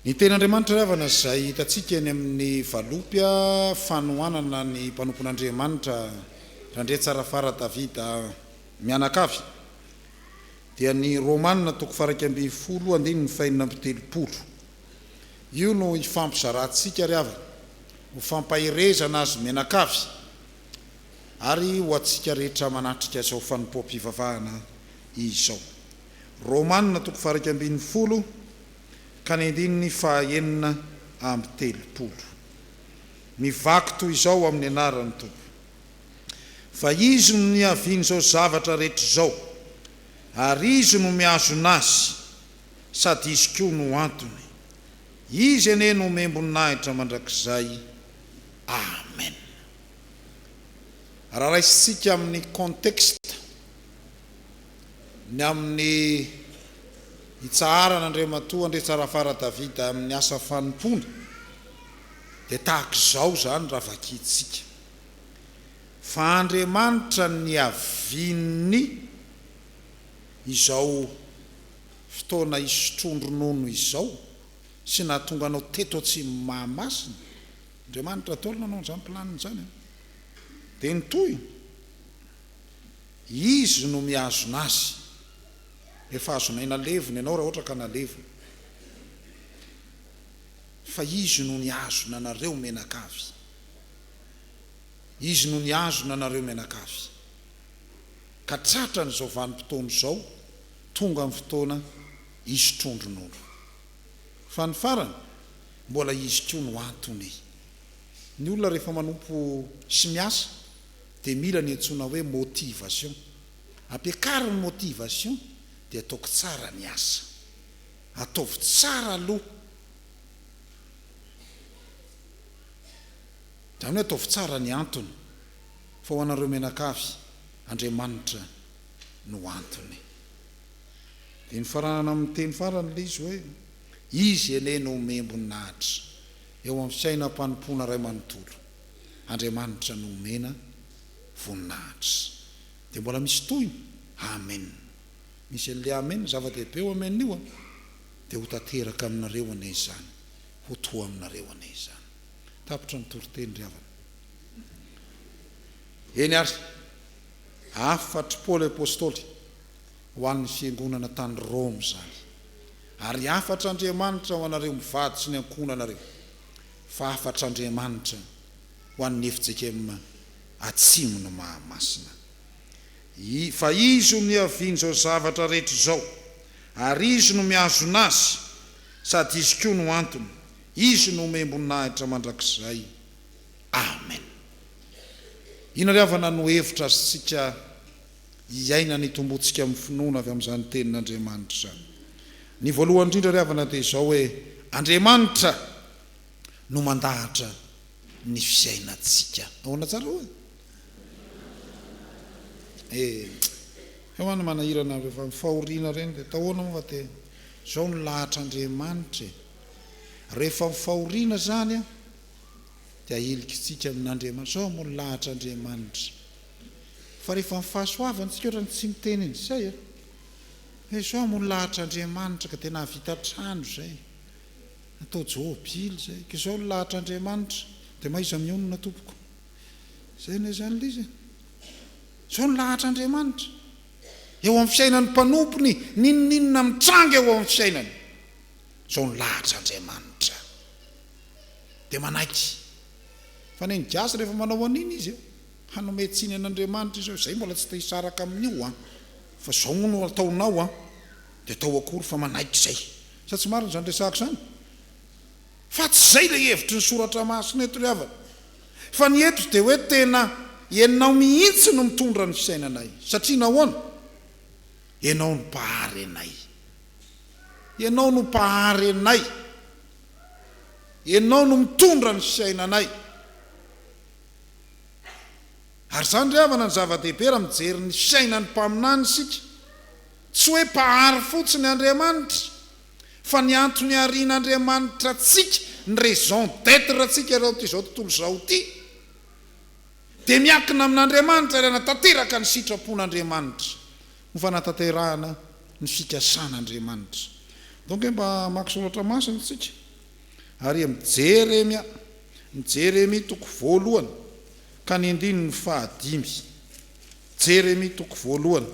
Ny ten'Andriamanitra ravana izay hitantsika eny amin'ny valopia fanohanana ny mpanompon'Andriamanitra RANDRIATSARAFARA Davida mianakavy dia ny ROMANA 2:10 io no ifampizarantsika ry havana ho fampahirezana azy mianakavy ary ho atsika rehetra manatrika izao fanompoam-pivavahana izao. ROMANA 2:10 ka ny andininy 9:30 mivaky toy izao amin'ny anarany Tompo: fa izy no niaviany izao zavatra rehetra izao, ary izy no miazona azy, sady izy koa no antony. Izy ene no membonahitra mandrakizay. Amen. Raha raisitsika amin'ny contexte ny amin'ny hitsaharan'Andriamatoa RANDRIATSARAFARA Davida amin'ny asa fanompona dia tahak'izao zany raha vakitsika fa Andriamanitra niaviny izao fotoana HISOTRO izao sy nahatonga anao teto ATSIMON'IMAHAMASINA. Andriamanitra taolana anao izany planiny zany dia nitoy izy no miazona azy. Efa azonaina levona ianao raha ohatra ka nalevona, fa izy no niazona anareo menakavy. Izy no niazona anareo menakavy ka tratra n'izao vanim-potoana izao tonga amin'ny fotoana HISOTRO. Fa ny farany mbola izy koa no antony. Ny olona rehefa manompo sy miasa dia mila ny antsoina hoe motivation. Ampiakariny motivation dia ataoko tsara ny asa, ataovy tsara aloha, izany hoe ataovy tsara ny antony. Fa ho anareo menakavy, Andriamanitra no antony. Dia ny faranana amin'ny teny farany ilay izy hoe izy ene no membonahitra eo amin'ny fiainam-panompona ray manontolo, Andriamanitra no mena voninahitra. Dia mbola misy toy. Amen. Misy an'ilay amen zava-dehibe eo amen io dia ho tanteraka aminareo anay izany, ho toa aminareo anay izany. Tapitra ny toriteny ry havana. Eny ary afatry Paoly apôstôly ho an'ny fiangonana tany Roma zany, ary afatra Andriamanitra ho anareo mivady sy ny ankonanareo, fa afatra Andriamanitra ho an'ny Fjkm Atsimon'Imahamasina. Fa izy no niaviany izao zavatra rehetra izao, ary izy no miazona azy, sady izy koa no antony. Izy no membonahitra mandrakizay. Amen. Ina ry havana no hevitra azitsika hiaina ny tombotsika amin'ny finoana avy amin'izany tenin'Andriamanitra zany. Ny voalohany indrindra ry havana dia izao hoe Andriamanitra no mandahatra ny fiainantsika. Ahoana tsara hoe? Ehoana manahirana rehefa mifahoriana reny dia tahoana moa fa dia izao no lahatra Andriamanitra. Rehefa mifahoriana zany dia ahelikitsika amin'Andriamanitra, izao moa lahatra Andriamanitra. Fa rehefa mifahasoavantsika ohatra ny tsy miteny eny izay izao moa lahatra Andriamanitra ka dia nahavita trano izay, natao jôbily izay, ka izao lahatra Andriamanitra dia maiza mionona tompoko. Izay ne zany lizy. Izao no lahatra Andriamanitra eo amin'ny fiainan'ny mpanompony, ninninona mitranga eo amin'ny fiainany. Izao no lahatra Andriamanitra. Dia manaiky. Fa ny gasy rehefa manao an'iny izy hanome tsiny an'Andriamanitra izy izay mbola tsy te hisaraka amin'io fa izao no ataonao dia atao akory fa manaiky izay. Sa tsy marina izany resahako izany? Fa tsy izay ilay hevitry ny soratra masina eto ry havana. Fa ny eto dia hoe tena ianao mihitsy no mitondra ny fisainanay. Satria nahoana? Ianao no mpahary anay. Ianao no mpahary anay. Ianao no mitondra ny fisainanay. Ary zany ry havana ny zava-dehibe raha mijery ny fiainan'ny mpaminany isika. Tsy hoe mpahary fotsiny Andriamanitra, fa ny antony arian'Andriamanitra tsika, ny raison d'être tsika raha izao tontolo izao ity, dia miankina amin'Andriamanitra ary hanatanteraka ny sitrapon'Andriamanitra ho fanatanterahana ny fikasan'Andriamanitra. Donc mba maka soratra masina tsika ary Jeremia toko voalohany ka ny andininy fahadimy. Jeremia toko voalohany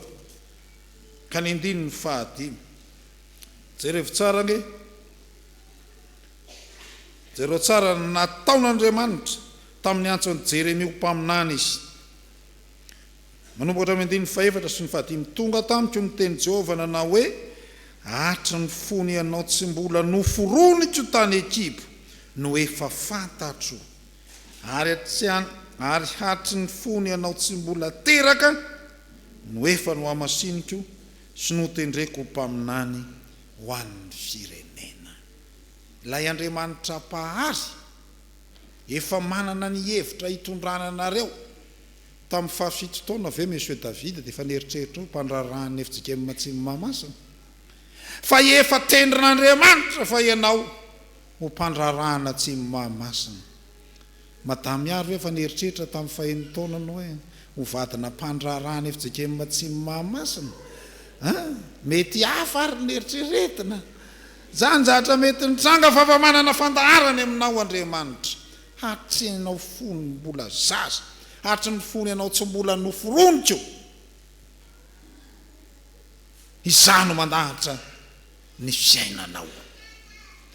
ka ny andininy fahadimy. Jereo tsara nge jereo tsara nataon'Andriamanitra tamin'ny antson'ny Jeremia ho mpaminany izy. Manomboka hatramin'ny andininy faefatra sy ny fahadimy. Tonga tamiko miteny Jehovah nanao hoe hatry ny fony ianao tsy mbola noforoniko tany ekipo no efa fantatro, ary hatry ny fony ianao tsy mbola teraka no efa no hamasiniko sy notendreko ho mpaminany ho an'ny firenena. Ilay Andriamanitra pahary efa manana ny hevitra hitondrana anareo tamin'ny fahafito taona ve Monsieur Davida dia efa nieritreritra ho Mpandraharahan'ny Fjkm Atsimon'Imahamasina. Fa efa tendrin'Andriamanitra fa ianao ho Mpandraharahana Atsimon'Imahamasina. Madamiaro efa nieritreritra tamin'ny faheno taona no hoe ho vadina Mpandraharahany Fjkm Atsimon'Imahamasina. Mety hafa ary nieritreretina. Zany zatra mety nitranga fa manana fandaharany aminao Andriamanitra. Hatry ianao fony mbola zaza, hatry ny fony ianao tsy mbola noforoniko. Izany no mandahatra ny fiainanao.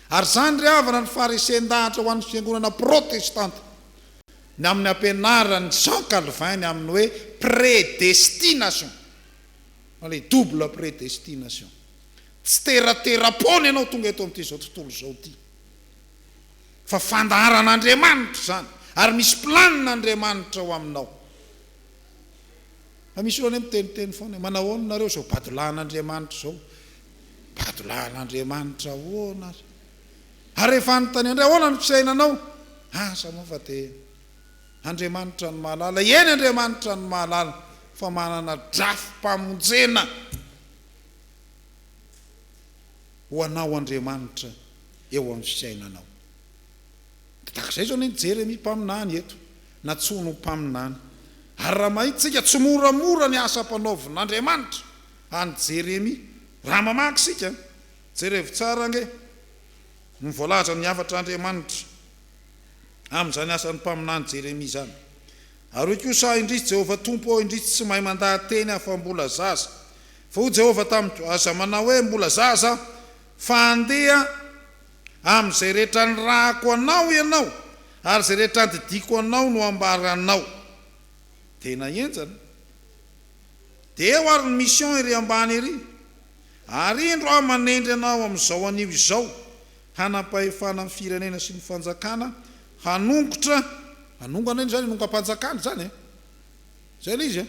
Ary zany ry havana ny farisean-dahatra ho an'ny fiangonana protestanta ny amin'ny ampianarany Jean Calvin amin'ny hoe prédestination. Ale double prédestination. Tsy teraterapony ianao tonga eto amin'ity zao tontolo zao ty. Fa fandaharan'Andriamanitra zany, ary misy planin'Andriamanitra ho aminao. Fa misy olona miteniteny foana, manahoana nareo zao badolahan'Andriamanitra zao. Badolahan'Andriamanitra ahoana. Ary rehefa anontany andray ahoana ny fisainanao? Asa moa fa dia Andriamanitra ny mahalala. Eny Andriamanitra ny mahalala, fa manana drafim-pamonjena ho anao Andriamanitra eo amin'ny fisainanao. Takizay zao ny Jeremia mpaminany eto, natsono mpaminany. Ary raha mahitsika tsy moramora ny asa mpanaovin'Andriamanitra any Jeremia, raha mamaky sika jerevo tsara nge ny voalaza ny havatr'Andriamanitra amin'izany asa ny mpaminany Jeremia zany. Ary hoe kosa indrisy Jehovah tompo ao, indrisy tsy mahay mandahateny afa mbola zaza. Fa ho Jehovah tamiko, aza manao hoe mbola zaza fa andeha amin'izay rehetra ny rahako anao ianao, ary izay rehetra didiko anao no ambaranao. Tena enjana. Dia eo ary ny mission iry ambany iry. Ary indro aho manendry anao amin'izao anio izao, hanapahefana amin'ny firenena sy ny fanjakana, hanongotra, hanongana iny zany nonga-panjakana zany zay le izy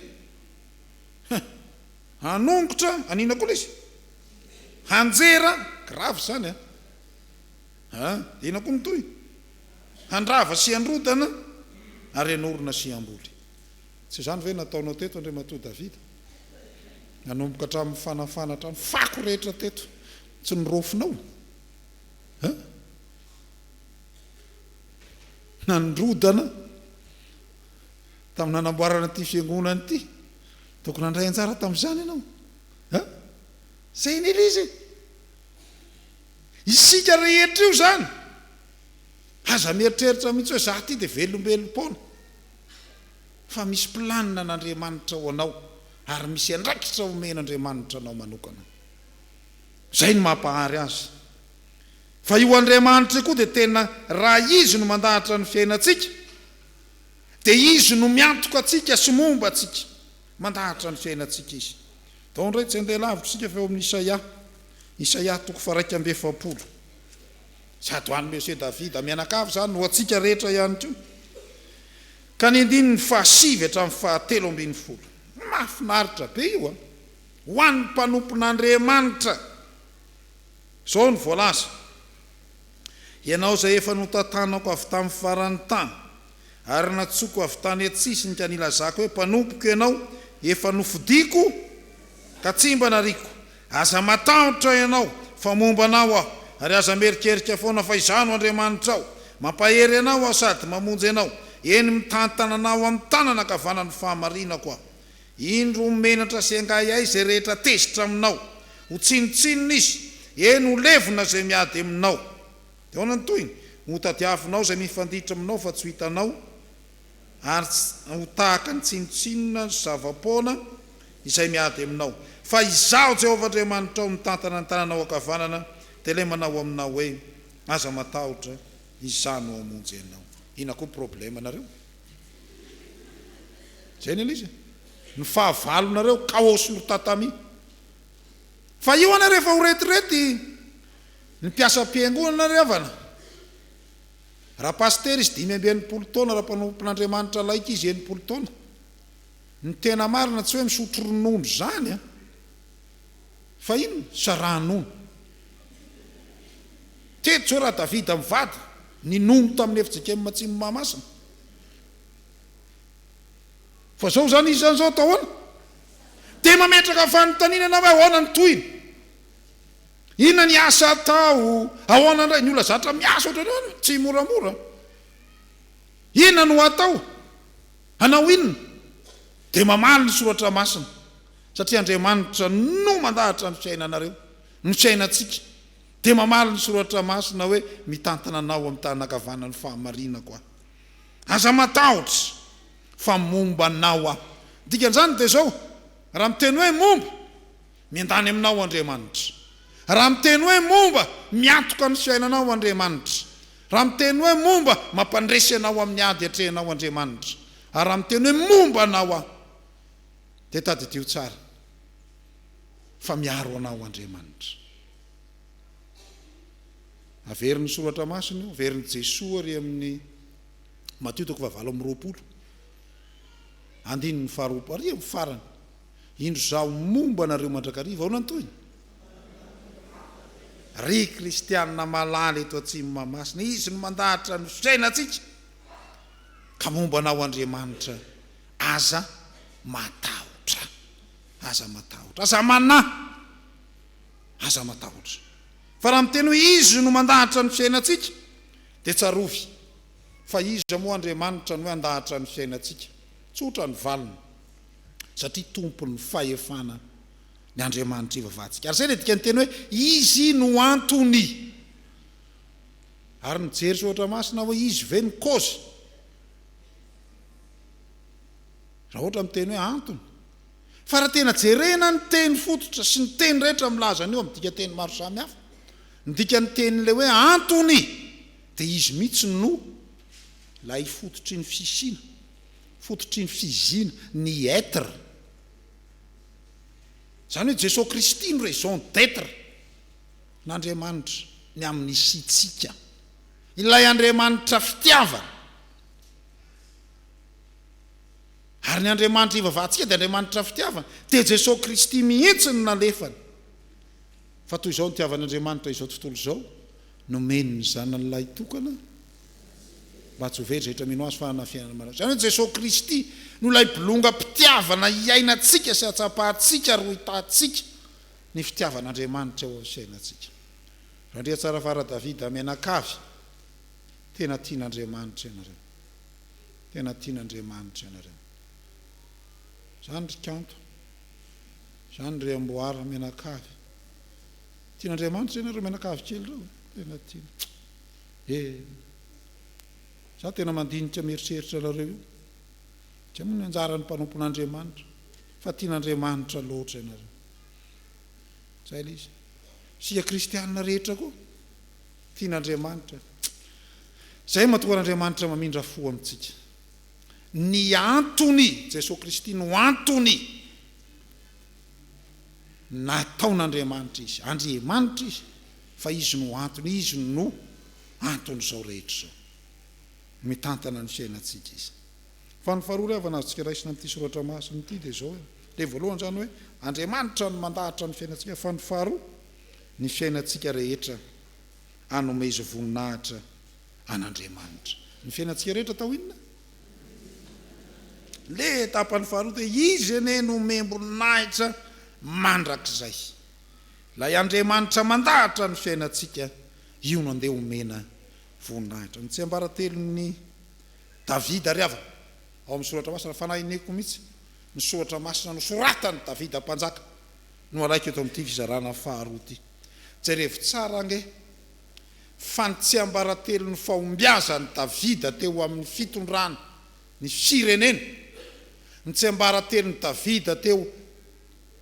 hanongotra, anina koa le izy hanjera, grave zany ina koa nytoy, handrava sy handrodana ary hanorona sy hamboly. Tsy zany ve nataonao teto Andriamatoa Davida? Nanomboka hatramin'ny fanafana hatramin'ny fako rehetra teto, tsy nirofinao nandrodana tamin'ny nanamboarana ity fiangonana ity. Tokony handray anjara tamin'izany ianao. Zay ny izy isika rehetra io zany aza mieritreritra mihitsy hoe za ty dia velombelom-pona, fa misy planina n'Andriamanitra ho anao, ary misy andraikitra omen'Andriamanitra anao manokana. Zay ny mampahary azy. Fa io Andriamanitra koa dia tena raha izy no mandahatra ny fiainantsika, dia izy no miantoka atsika sy momba atsika, mandahatra ny fiainantsika izy. Tao indray tsy andeha lavitra sika fa eo amin'ny Isaia toko 270. Sady ho an'ny Monsieur Davida mianakavy zany ho atsika rehetra ihany koa. Ka ny andininy 7 hatramin'ny 7. Mahafinaritra be io ho an'ny mpanompon'Andriamanitra. Zao ny voalaza. Ianao izay efa notantanako avy tamin'ny farany tany, ary natsoko avy tany atsisiny ka nilazako hoe mpanompoko ianao, efa nofidiko ka tsy mba nariko. Aza matahotra ianao fa momba anao aho, ary aza merikerika foana fa izano Andriamanitra ao, mampahery anao aho sady mamonjy anao, eny mitantana anao amin'ny tanana ka vanany fahamarinako aho. Indro menatra sy angay izay rehetra tezitra aminao, ho tsinotsinona izy, eny ho levona izay miady aminao. Dia hoana ny toyny, ho tadiavinao zay mifanditra aminao fa tsy hitanao ary ho tahaka ny tsinotsinona zavapoana izay miady aminao fa izaho Jehovah Andriamanitra mitantana ny tananao ankavanana dia ilay manao aminao hoe aza matahotra izany no hamonjy anao. Ina koa problema nareo? Zay ny izy ny fahavalonareo kaos sur tatami. Fa io ana rehefa ho retirety ny mpiasa am-piangonana revana raha paster izy 5 taona raha mpanompon'Andriamanitra laika izy 80 taona ny tena marina tsy hoe misotro ronono zany fa ino saranono teto raha Davida mivady ny nono tamin'ny Fjkm Atsimon'Imahamasina fa zao zany izy zao tahoana dia mametraka fanontaniana hoe ahoana ny toyiny, inona ny asa atao, ahoana ndray ny olona zatra miasa ohatrany tsy moramora, inona no atao, hanao inona, dia mamaly ny soratra masina satria Andriamanitra no mandahatra ny fiainanareo, ny fiainantsika dia mamaly ny soratra masina hoe mitantana anao amin'ny tanakavanana ny fahamarina koa. Aza matahotra fa momba anao aho. Dikan'izany dia zao raha miteny hoe momba miandany aminao Andriamanitra, raha miteny hoe momba miatoka ny fiainanao Andriamanitra, raha miteny hoe momba mampandresy anao amin'ny ady atrehanao Andriamanitra, ary raha miteny hoe momba anao aho dia tadidiro tsara fa miaro anao Andriamanitra. Averin'ny soratra masina io, averin'ny Jesoa ary amin'ny Mateo 20:20 andininy faharoapolo ary amin'ny farany, indro zaho momba anareo mandrakariva ao nantoy ry kristianina malaly eto Atsimon'Imahamasina, izy no mandahatra ny fiainantsika ka momba anao Andriamanitra aza matahotra, aza matahotra, aza manahy, aza matahotra. Fa raha miteny hoe izy no mandahatra ny fiainantsika dia tsarovy fa izy moa Andriamanitra no hoe andahatra ny fiainantsika, tsotra ny valiny satria tompony fahefana ny Andriamanitra ivavahantsika. Ary zay dia dika ny teny hoe izy no antony, ary nijery soratra masina hoe izy ve ny cause. Raha ohatra miteny hoe antony, fa raha tena jerena ny teny fototra sy ny teny rehetra milaza an'io amin'ny dika teny maro samihafa, ny dika ny teny'ilay hoe antony dia izy mihitsy no lay fototry ny fisina, fototry ny fizina, ny être. Zany hoe Jesosy Kristy no raison d'être n'Andriamanitra ny amin'ny isitsika, ilay Andriamanitra fitiavana. Ary ny Andriamanitra ivavahantsika dia Andriamanitra fitiavana, dia Jesosy Kristy mihitsy no nalefany. Fa toy izao ny tiavan'Andriamanitra izao tontolo izao, nomeny ny zanan'ilay tokana mba tsy ho very rehetra mino azy fa hanafiainana maraina. Zany hoe Jesosy Kristy no lay bolonga mpitiavana iainantsika sy atsapahantsika ary ho hitantsika ny fitiavan'Andriamanitra eo amin'ny fiainantsika. RANDRIATSARAFARA Davida menakavy, tena tian'Andriamanitra ianareo, tena tian'Andriamanitra ianareo. Zany ry kanto, zany ry amboara menakavy, tian'Andriamanitra ianareo menakavy kely reo, tena tiana. Za tena mandinika mieritreritra anareo io, tsy moa ny anjaran'ny mpanompon'Andriamanitra fa tian'Andriamanitra loatra ianareo. Zay ilay izy. Sia kristianina rehetra koa tian'Andriamanitra. Zay mahatonga n'Andriamanitra mamindra fo amintsika. Ny antony Jesosy Kristy no antony nataon'Andriamanitra izy, Andriamanitra izy, fa izy no antony, izy no antony zao rehetra zao, mitantana ny fiainantsika izy. Fa ny faharoa avy anazy raisina amin'ity soratra masina ity dia zao dia voalohany zany hoe Andriamanitra no mandahatra ny fiainantsika, fa ny faharoa ny fiainantsika rehetra hanomeza voninahitra an'Andriamanitra. Ny fiainantsika rehetra atao inona? Le tapany faharoa dia izy ene no memboninahitra mandrakizay. Lay Andriamanitra mandahatra ny fiainantsika, io no andeha homena voninahitra. Ny tsy ambaratelon'ny Davida ry avana ao amin'ny soratra masina, fanahineko mihitsy ny soratra masina no soratany Davida mpanjaka no alaiko eto amin'ity fizarana faharoa ity. Jerevy tsara ange fantsiambaratelo ny fahombiazany Davida teo amin'ny fitondrana ny firenena, ny tsiambaratelo ny Davida teo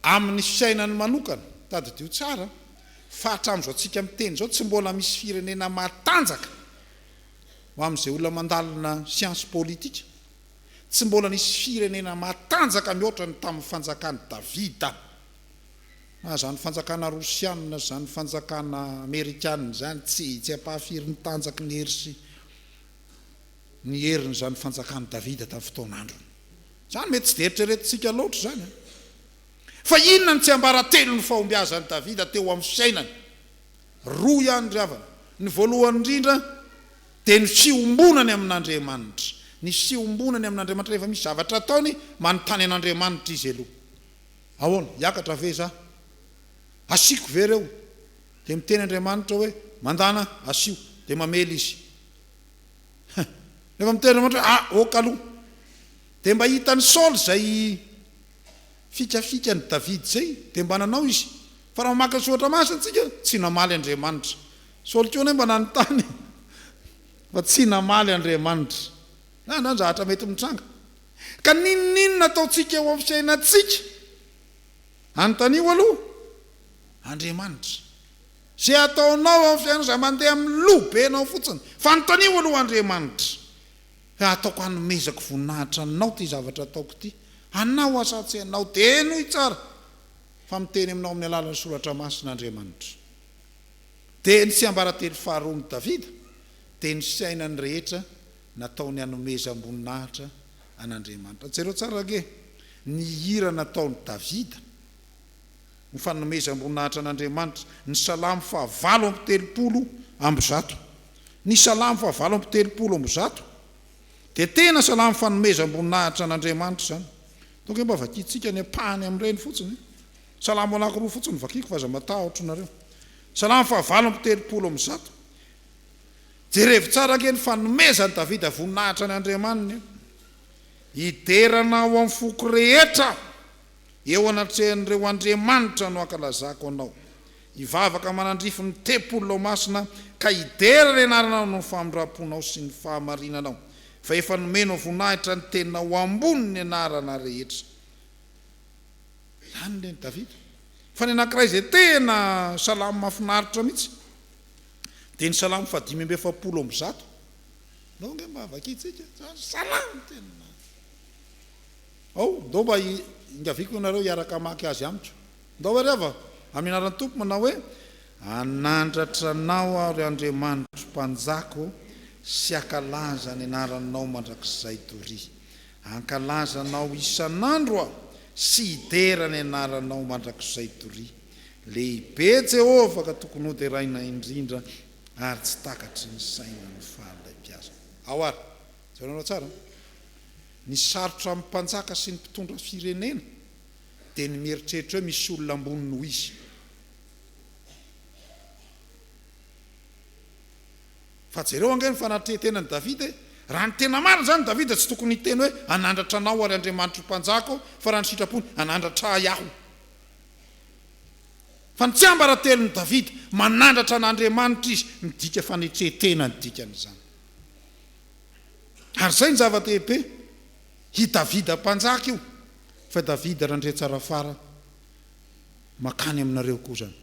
amin'ny fiainany manokana. Tadidio tsara fa hatramin'izao tsika miteny zao tsy mbola misy firenena matanjaka ho amin'izay olona mandalina siansy politika, tsy mbola nisy firenena matanjaka mihoatra ny tamin'ny fanjakany Davida, na zany fanjakana Rosiana, zany fanjakana Amerikana zany tsy ampahafiry ny tanjaky ny hery sy ny heriny zany fanjakany Davida tamin'ny fotoan'andro. Zany mety tsy de eritreretintsika loatra zany. Fa inona ny tsiambaratelo ny fahombiazany Davida teo amin'ny fiainany? Roa ihany ry havana. Ny voalohany indrindra dia ny fiombonany amin'Andriamanitra. Ny fiombonany amin'Andriamanitra rehefa misy zavatra ataony manontany an'Andriamanitra izy aloha. Ahoana, hiakatra ve za? Asiako ve reo? Dia miteny Andriamanitra hoe mandana asio, dia mamely izy. Rehefa miteny Andriamanitra oka aloha. Dia mba hitany Saul zay fikafika ny Davida zay, dia mba nanao izy. Fa raha maka soatra masina tsika tsy namaly Andriamanitra. Saul koa mba nanontany fa tsy namaly Andriamanitra. Na zahatra mety mitranga. Ka ninona ataotsika eo amin'ny fiainantsika? Anontanio aloha Andriamanitra. Zay ataonao amin'ny fiainana izay mandeha amin'ny lobenao fotsiny, fa anontanio aloha Andriamanitra. Ataoko hanomezako voninahitra anao ty zavatra ataoko ty. Anao asatsy anao dia nohy tsara fa miteny aminao amin'ny alalan'ny soratra masina Andriamanitra. Dia ny tsiambaratelo faharoa ny Davida dia ny fiainany rehetra nataony hanomezam-boninahitra an'Andriamanitra. Jereo tsara ge ny hira nataony Davida ny fanomezam-boninahitra an'Andriamanitra, ny salamo 8:30. Ny salamo 8:30 dia tena salamo fanomezam-boninahitra an'Andriamanitra zany. Tonga mba vakitsika ny apahany amin'ireny fotsiny. Salamo anankiroa fotsiny vakiako fa aza matahotra nareo. Salamo 8:30. Jerevy tsara ke ny fanomezany Davida voninahitra ny Andriamanitra. Hiderana ao amin'ny foko rehetra eo anatrehan'ireo Andriamanitra no ankalazako anao. Hivavaka manandrify ny tempolonao masina ka hidera ny anaranao no famindram-ponao sy ny fahamarinanao. Fa efa nomeno voninahitra ny teninao ambony ny anarana rehetra. Zany le ny Davida. Fa ny anankiray izay tena salamo mahafinaritra mihitsy dia ny salamo 5:70. Donge mba vakitsika salamo tena. Ndao mba ingaviko ianareo hiaraka maky azy amiko. Ndao hoe reva amin'ny anaran'ny Tompo manao hoe anandratra anao ary Andriamanitra mpanjako sy akalaza ny anaranao mandrakizay tory. Ankalazanao isan'andro sy hidera ny anaranao mandrakizay tory. Lehibe Jehovah ka tokony hoderaina indrindra ary tsy takatry ny sainany fahalam-piasa. Ao ary, zaonanao tsara. Ny sarotra amin'ny mpanjaka sy ny mpitondra firenena dia ny mieritreritra hoe misy olona ambony noho izy. Fa jereo ange ny fanatretenany Davida, raha ny tena marina zany Davida tsy tokony hiteny hoe anandratra anao ary Andriamanitra mpanjako, fa raha ny sitrapony anandratra iaho. Fa ny tsiambaratelo ny Davida manandratra an'Andriamanitra izy, midika fanetretena ny dikan'izany. Ary zay ny zava-dehibe, i Davida mpanjaka io, fa Davida RANDRIATSARAFARA makany aminareo koa zany.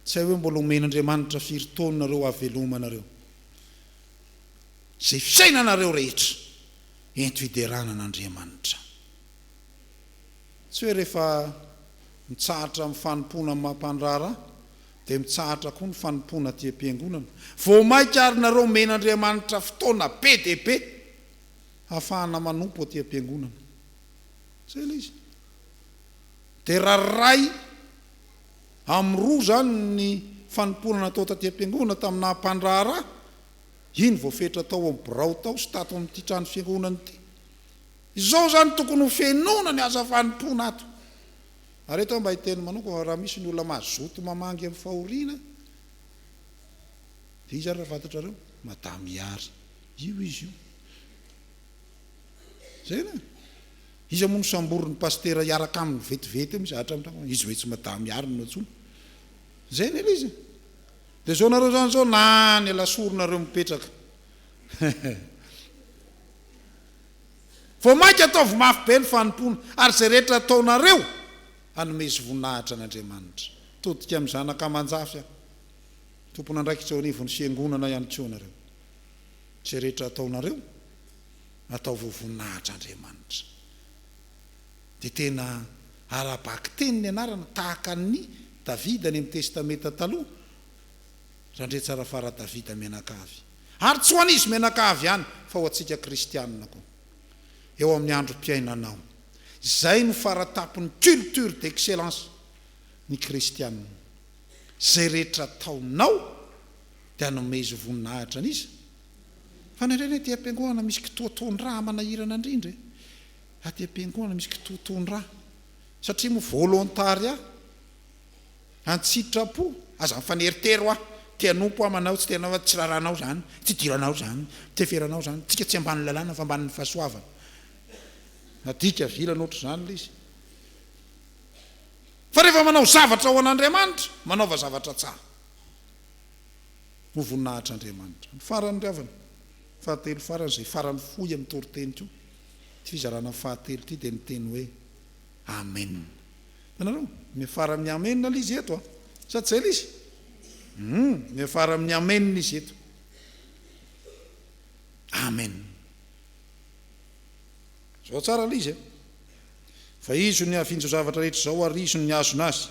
Tsy hay hoe mbola omen'Andriamanitra firy taona nareo havelomanareo. Zay fiainanareo rehetra ento hiderana an'Andriamanitra. Tsy hoe rehefa mitsahatra amin'ny fanompona amin'ny Mpandraharahan'ny dia mitsahatra koa ny fanompona aty am-piangonana. Vao maika ary nareo omen'Andriamanitra fotoana be dia be ahafahana manompo aty am-piangonana. Zay ilay izy. Dia raharay amin'ny roa zany ny fanompona natao taty am-piangonana tamin'ny Mpandraharahan'ny, iny voafetra tao amin'ny birao tao sy tato amin'ity trano fiangonana ity. Izao zany tokony ho fenona ny asa fanompona ato. Ary eto mba hiteny manoko raha misy ny olona mazoto mamangy amin'ny fahoriana, dia izy ary raha fantatrareo madamiary. Io izy io. Zay na. Izy moa no samborin'ny pastera hiaraka amin'ny vetivety misy hatra amin'ny izy hoe tsy madamiary no atsony. Zay ny izy. dia zao nareo zany zao na ny lasoronareo mipetraka vao mainka ataovy mafy be ny fanompona ary zay rehetra ataonareo anomezi voninahitra an'Andriamanitra todika amin'ny zanaka aman-jafy tompona ndraiky tsy anivony fiangonana ihany koa nareo zay rehetra ataonareo ataovy voninahitra Andriamanitra dia tena arabaky teny ny anarana tahaka ny Davida ny amin'ny testamenta taloha randriatsarafara Davida menakavy ary tsy ho an'izy menakavy ihany fa ho antsika kristianina koa eo amin'ny androm-piainanao zay no faratapon'ny culture d'excellence ny kristianina zay rehetra taonao dia anomezy voninahitra an'izy fa nyreny ty ampiangoana misy kitoatoan-draha manahirana indrindra aty ampiangoana misy kitoatoan-draha satria mo volontaria antsitrapo aza mifaneritero tia nompo amanao tsy tena tsy raranao zany tsy diranao zany teferanao zany tsika tsy ambany lalàna fa ambanin'ny fahasoavana adika vilana ohatr' zany le izy fa rehefa manao zavatra ho an'Andriamanitra manaova zavatra tsara ho voninahitra Andriamanitra ny farany riavana fahatelo farany zay farany fohy amin'ny toriteny ko ty fizarana fahatelo ty dia ny teny hoe amen tanareo mifara amin'ny amen la izy eto sady zay la izy mifara amin'ny amen izy eto amen zao tsara la izy fa izy ny avinjo zavatra rehetra zao ary izy ny azonazy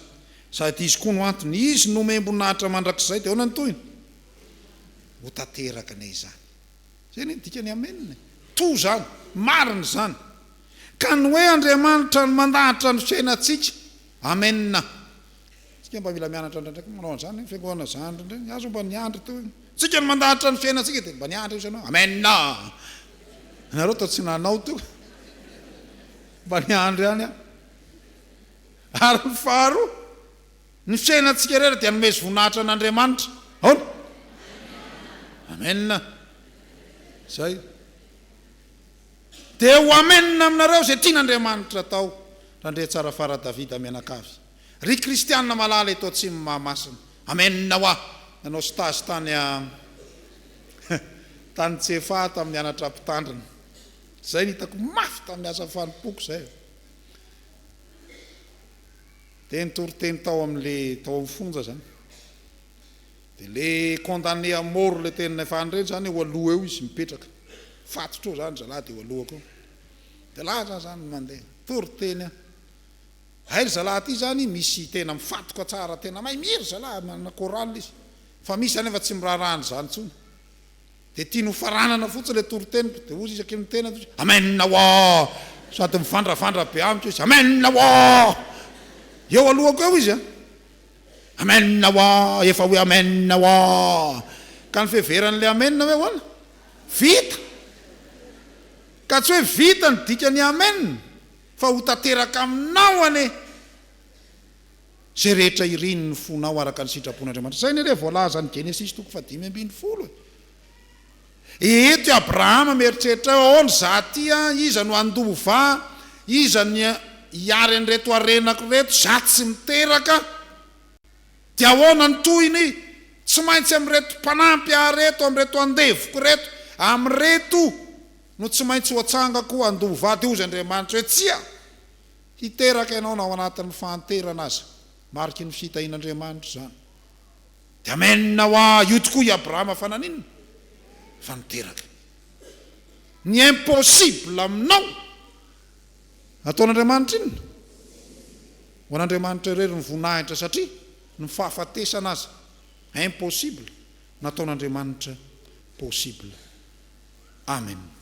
sady izy koa no antony izy no membonahitra mandrakizay dia hoana ny toyny ho tateraka nay zany zay ny dikany amenina to zany mariny zany ka ny hoe Andriamanitra ny mandahatra ny fiainantsika amenna tsika mba mila mianatra ndraindraiky manao an'izany fiangoana zany ndraindray azo mba niandry teo tsika ny mandahatra ny fiainantsika dia mba niandry izy anao amenna anareo tao tsy nanao teo mba niandry any ary ny faharo ny fiainantsika rehetra dia nomezi voninahitra an'Andriamanitra aona amenna zay dia ho amenna aminareo zay tian'Andriamanitra tao randriatsarafara Davida menakavy ry kristianina malala eto ATSIMON'IMAHAMASINA amenna ho nanao stage tany tany tsefa tamin'ny anatra Mpitandrina zay ny hitako mafy tamin'ny asa fanompoko zay dia nytoriteny tao amin'le tao amin'ny fonja zany dia le condamné à mort le teny fanireny zany ho aloha eo izy mipetraka fatotro zany zalahy dia ho aloha koa dia laza zany mandeha toriteny hay zalahy ty zany misy tena mifatoka tsara tena may miry zalahy manana koraly izy fa misy anefa tsy mirarahany zany tsony dia tia no faranana fotsiny le toriteniko dia ozy isaky mitena amenna wa sady mivandravandra be amiko izy amenna wa eo alohako eo izy amenna wa efa hoe amenna wa ka ny feveran'le amenna hoe hoana vita ka tsy hoe vita ny dikany amenna fa ho tateraka aminao ane zay rehetra iriny ny fonao araka ny sitrapon'Andriamanitra zay ny le voalaza ny Genesis 5:10 eto Abrahama mieritreritra ao ny zatya iza no andova iza ny iary an'reto arenako reto za tsy miteraka dia ahoana ny toyny tsy maintsy amin'reto mpanampy areto amin'reto andevoko reto amin'reto no tsy maintsy ho atsangako andova dia ozy Andriamanitra hoe tsia hiteraka ianao na ao anatin'ny fahanterana aza mariky ny fitahin'Andriamanitra zany dia amenna hoa io tokoa i Abrahama fa naninona fa niteraka ny impossible aminao ataon'Andriamanitra inona ho an'Andriamanitra irery ny voninahitra satria ny fahafatesana azy impossible nataon'Andriamanitra possible amen